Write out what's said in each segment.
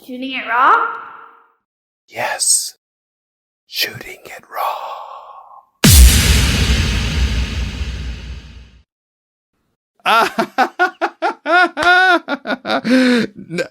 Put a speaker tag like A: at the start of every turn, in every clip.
A: Shooting it raw?
B: Yes. Shooting it raw.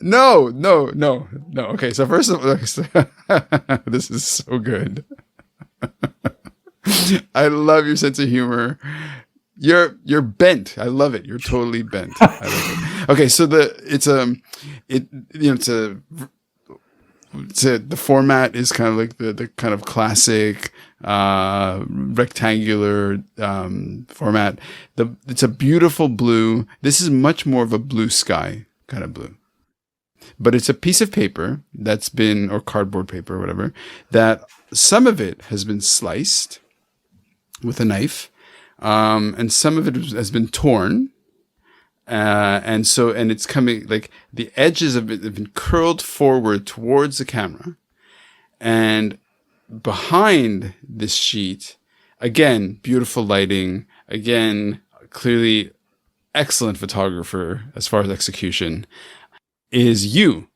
B: No. Okay, so first of all, this is so good. I love your sense of humor. You're bent. I love it. You're totally bent. I love it. Okay, so the format is kind of like the kind of classic rectangular format. It's a beautiful blue. This is much more of a blue sky kind of blue. But it's a piece of paper that's been, or cardboard paper or whatever, that some of it has been sliced with a knife, and some of it has been torn. And it's coming, like the edges of it have been curled forward towards the camera. And behind this sheet, again, beautiful lighting, again, clearly excellent photographer as far as execution, is you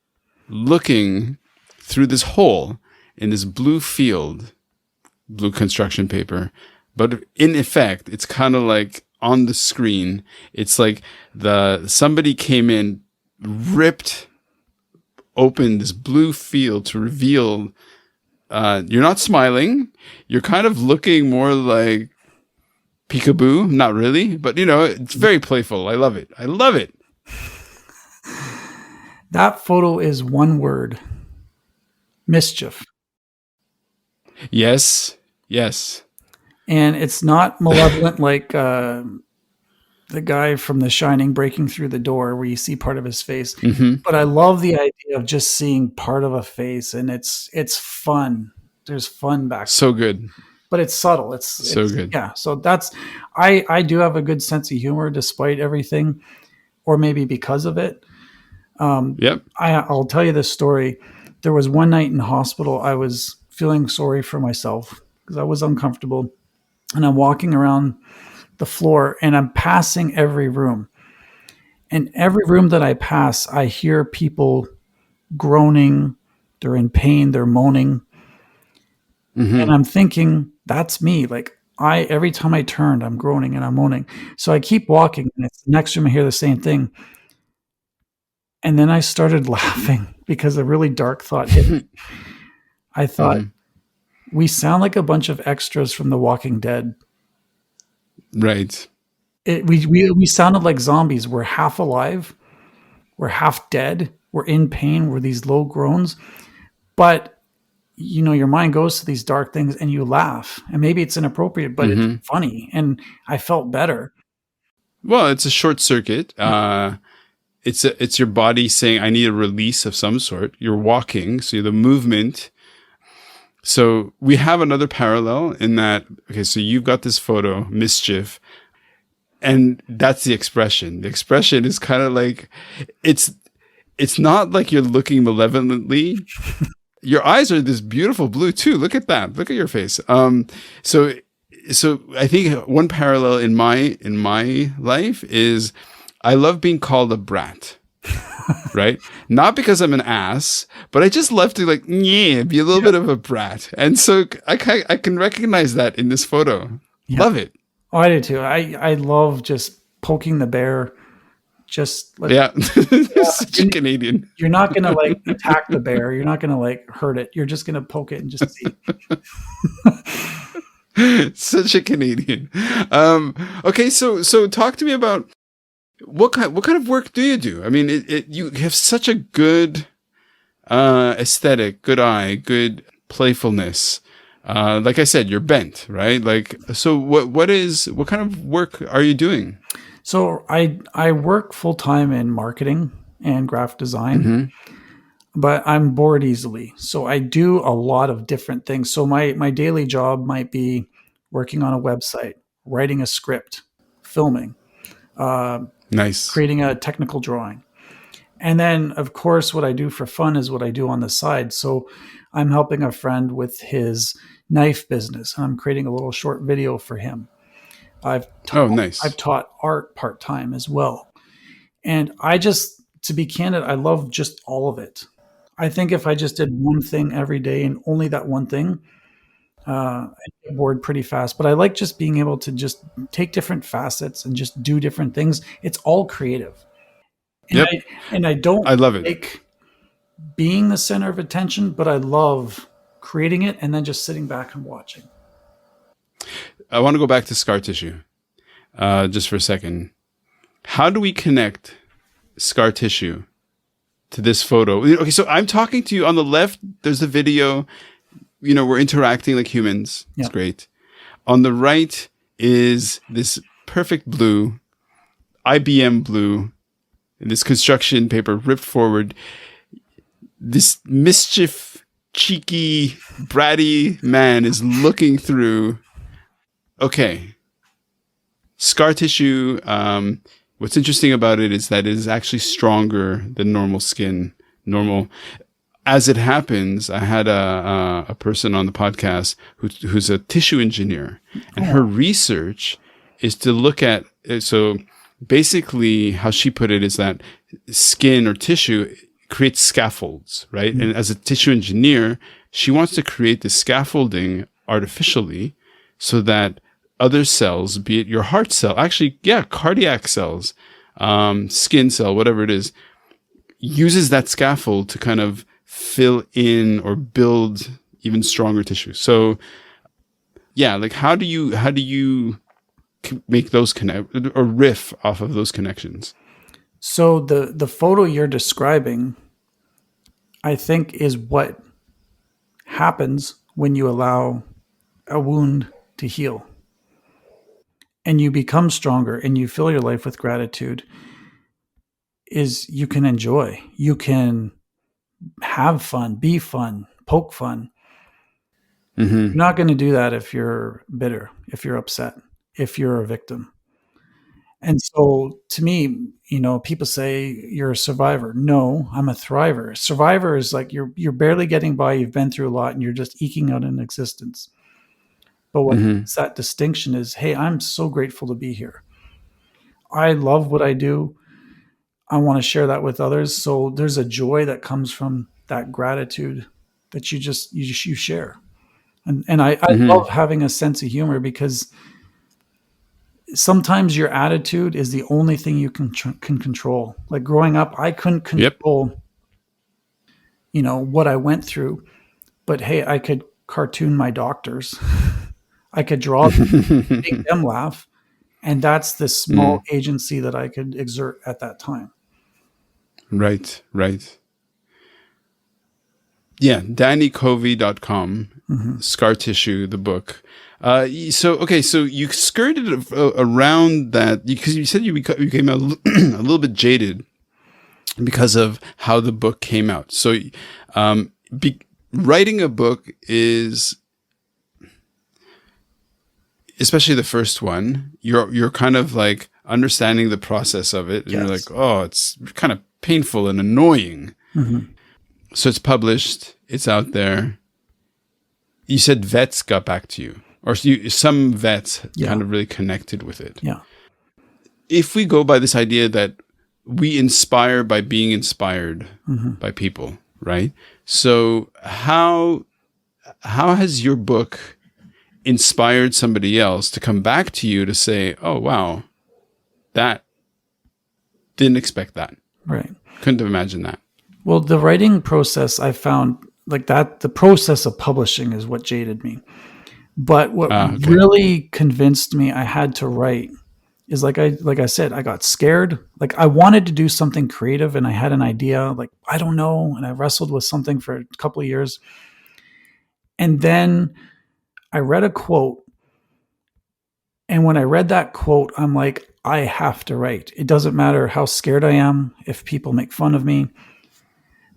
B: looking through this hole in this blue field, blue construction paper. But in effect, it's kind of like on the screen, it's like somebody came in, ripped open this blue field to reveal, you're not smiling. You're kind of looking more like peekaboo. Not really, but it's very playful. I love it. I love it.
C: That photo is one word: mischief.
B: Yes.
C: And it's not malevolent like the guy from The Shining breaking through the door where you see part of his face.
B: Mm-hmm.
C: But I love the idea of just seeing part of a face, and it's fun. There's fun back there.
B: So good.
C: But it's subtle. It's
B: so good.
C: Yeah. So I do have a good sense of humor despite everything, or maybe because of it.
B: Yep.
C: I'll tell you this story. There was one night in hospital, I was feeling sorry for myself because I was uncomfortable. And I'm walking around the floor and I'm passing every room. And every room that I pass, I hear people groaning. They're in pain. They're moaning. Mm-hmm. And I'm thinking, that's me. Like every time I turned, I'm groaning and I'm moaning. So I keep walking, and it's the next room I hear the same thing. And then I started laughing because a really dark thought hit me. I thought, we sound like a bunch of extras from The Walking Dead.
B: Right.
C: We sounded like zombies. We're half alive. We're half dead. We're in pain. We're these low groans. But, your mind goes to these dark things and you laugh. And maybe it's inappropriate, but it's funny. And I felt better.
B: Well, it's a short circuit. It's your body saying, I need a release of some sort. You're walking, so the movement. So we have another parallel in that, okay, so you've got this photo, mischief, and that's the expression. The expression is kind of like, it's not like you're looking malevolently. Your eyes are this beautiful blue too. Look at that. Look at your face. So I think one parallel in my life is I love being called a brat. Right? Not because I'm an ass, but I just love to be a little bit of a brat. And so I can recognize that in this photo. Yeah. Love it.
C: Oh, I do too. I love just poking the bear. Just
B: such a Canadian.
C: You're not going to attack the bear. You're not going to hurt it. You're just going to poke it and just see.
B: Such a Canadian. Okay, so talk to me about what kind of work do you do? I mean, you have such a good aesthetic, good eye, good playfulness. Like I said, you're bent, right? So what kind of work are you doing?
C: So I work full time in marketing and graphic design, but I'm bored easily. So I do a lot of different things. So my daily job might be working on a website, writing a script, filming,
B: nice,
C: creating a technical drawing. And then, of course, what I do for fun is what I do on the side. So I'm helping a friend with his knife business. I'm creating a little short video for him. I've taught art part-time as well. And to be candid, I love just all of it. I think if I just did one thing every day and only that one thing, I'd get bored pretty fast. But I like just being able to just take different facets and just do different things. It's all creative. And
B: Yep.
C: I don't
B: I love it.
C: like being the center of attention, but I love creating it and then just sitting back and watching.
B: I want to go back to scar tissue just for a second. How do we connect scar tissue to this photo? Okay, so I'm talking to you on the left. There's the video. We're interacting like humans.
C: Yeah.
B: It's great. On the right is this perfect blue, IBM blue, this construction paper ripped forward. This mischief, cheeky, bratty man is looking through. Okay. Scar tissue, what's interesting about it is that it is actually stronger than normal skin. As it happens, I had a person on the podcast who's a tissue engineer, and her research is to look at, so basically how she put it is that skin or tissue creates scaffolds, right? And as a tissue engineer, she wants to create the scaffolding artificially so that other cells, be it your heart cell, actually, yeah, cardiac cells, skin cell, whatever it is, uses that scaffold to kind of fill in or build even stronger tissue. So, yeah, like how do you make those connect or riff off of those connections?
C: So the photo you're describing, I think, is what happens when you allow a wound to heal and you become stronger and you fill your life with gratitude. Is you can enjoy, you can have fun, be fun, poke fun.
B: Mm-hmm.
C: You're not going to do that if you're bitter, if you're upset, if you're a victim. And so to me, people say you're a survivor. No, I'm a thriver. Survivor is like you're barely getting by, you've been through a lot and you're just eking out an existence. But what's that distinction is, hey, I'm so grateful to be here. I love what I do. I want to share that with others. So there's a joy that comes from that gratitude that you share. And I love having a sense of humor because sometimes your attitude is the only thing you can control. Like growing up, I couldn't control, what I went through, but hey, I could cartoon my doctors. I could draw them, make them laugh. And that's the small agency that I could exert at that time.
B: Right. Yeah. DannyCovey.com, Scar Tissue, the book. So you skirted around that because you said you became a little bit jaded because of how the book came out. So, writing a book is, especially the first one, you're kind of like understanding the process of it, and you're like, oh, it's kind of painful and annoying. So it's published, it's out there. You said vets got back to you. Or some vets kind of really connected with it.
C: Yeah.
B: If we go by this idea that we inspire by being inspired by people, right? So how has your book inspired somebody else to come back to you to say, oh, wow, that didn't expect that.
C: Right.
B: Couldn't have imagined that.
C: Well, the writing process, I found like that, the process of publishing is what jaded me. But what really convinced me I had to write is like I said, I got scared. Like I wanted to do something creative and I had an idea, like, I don't know. And I wrestled with something for a couple of years. And then I read a quote. And when I read that quote, I'm like, I have to write. It doesn't matter how scared I am, if people make fun of me.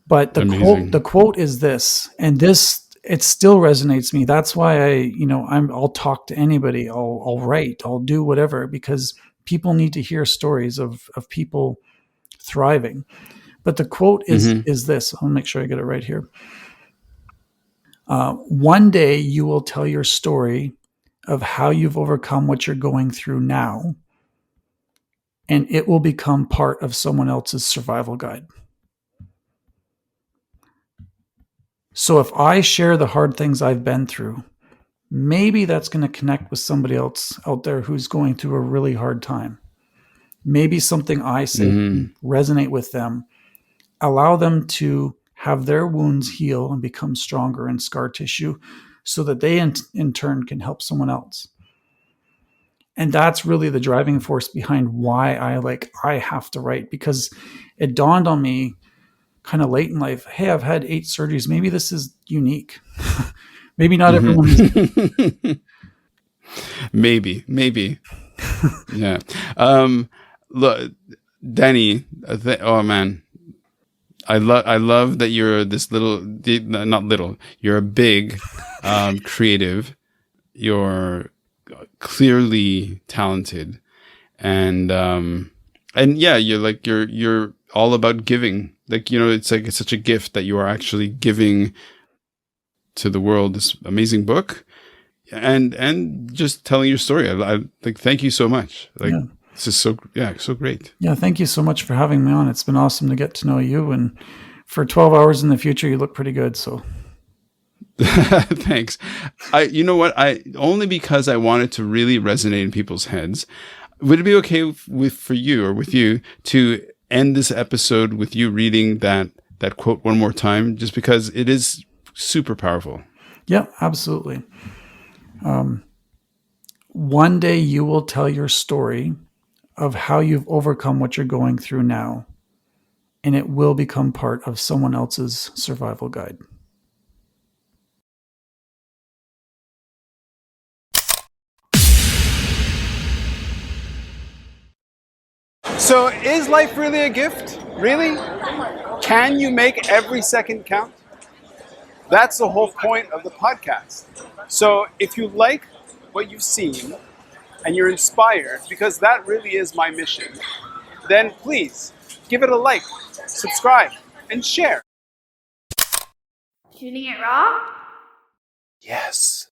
C: But the quote is this, and this, it still resonates me. That's why I'll talk to anybody. I'll write, I'll do whatever, because people need to hear stories of people thriving. But the quote is this. I'll make sure I get it right here. One day you will tell your story of how you've overcome what you're going through now, and it will become part of someone else's survival guide. So if I share the hard things I've been through, maybe that's going to connect with somebody else out there who's going through a really hard time. Maybe something I say
B: Mm-hmm.
C: resonate with them, allow them to have their wounds heal and become stronger in scar tissue so that they in turn can help someone else. And that's really the driving force behind why I have to write, because it dawned on me kind of late in life, hey, I've had 8 surgeries. Maybe this is unique. Maybe not everyone is.
B: Mm-hmm. Maybe. Yeah. Look, Danny, oh man. I love that you're this not little, you're a big, creative, you're clearly talented, and yeah, you're all about giving. Like, it's like it's such a gift that you are actually giving to the world this amazing book, and just telling your story. I like, thank you so much. Like,
C: Yeah.
B: this is so great.
C: Yeah, thank you so much for having me on. It's been awesome to get to know you. And for 12 hours in the future, you look pretty good. So
B: Thanks. You know what? Only because I wanted to really resonate in people's heads. Would it be okay for you to end this episode with you reading that quote one more time, just because it is super powerful?
C: yeah, absolutely. One day you will tell your story of how you've overcome what you're going through now, and it will become part of someone else's survival guide.
B: So, is life really a gift? Really? Can you make every second count? That's the whole point of the podcast. So, if you like what you've seen and you're inspired, because that really is my mission, then please give it a like, subscribe, and share.
A: Shooting it raw?
B: Yes.